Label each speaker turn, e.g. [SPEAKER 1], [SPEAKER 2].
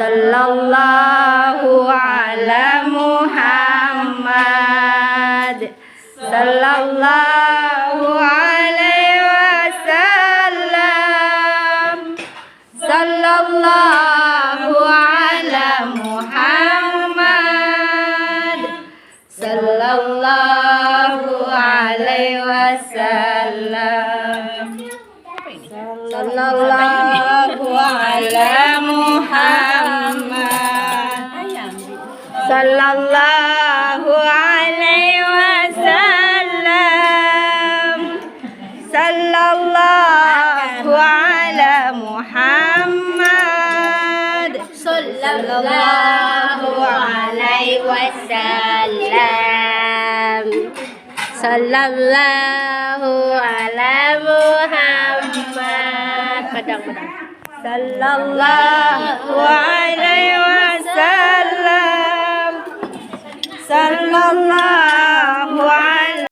[SPEAKER 1] sallallahu ala Muhammad sallallahu alaihi wasallam sallallahu ala Muhammad sallallahu alaihi wasallam sallallahu ala Muhammad sallallahu alaihi wasallam sallallahu ala Muhammad sallallahu alaihi wasallam sallallahu ala Muhammad sallallahu alaihi wasallam sallallahu